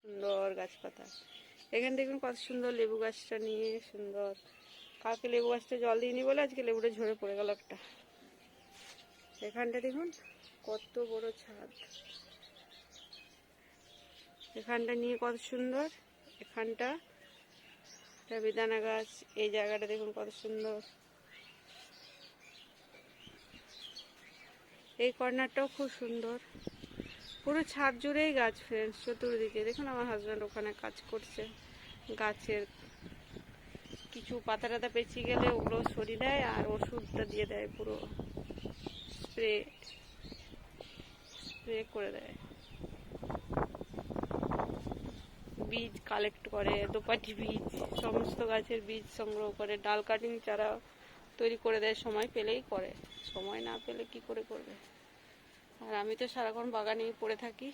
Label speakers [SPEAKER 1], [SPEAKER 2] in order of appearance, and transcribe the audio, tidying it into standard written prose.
[SPEAKER 1] সুন্দর গাছপাতা। এখানে দেখুন কত সুন্দর লেবু গাছটা নিয়ে সুন্দর। কালকে লেবু গাছটা জল দিইনি বলে আজকে লেবুটা ঝরে পড়ে গেল একটা। এখানটা দেখুন কত বড় ছাদ, এখানটা নিয়ে কত সুন্দর। এখানটা বেদানা গাছ, এই জায়গাটা দেখুন কত সুন্দর। এই কর্নারটাও খুব সুন্দর, পুরো ছাদ জুড়েই গাছ ফ্রেন্ডস, চতুর্দিকে দেখুন। আমার হাজব্যান্ড ওখানে কাজ করছে, গাছের কিছু পাতা টাতা পেঁচিয়ে গেলে ওগুলো সরিয়ে দেয় আর ওষুধটা দিয়ে দেয়, পুরো স্প্রে স্প্রে করে দেয়। বীজ কালেক্ট করে, দোপাটি বীজ, সমস্ত গাছের বীজ সংগ্রহ করে, ডাল কাটিং চারা তৈরি করে দেয়, সময় পেলেই করে, সময় না পেলে কি করে করবে। আর আমি তো সারাক্ষণ বাগানেই পড়ে থাকি।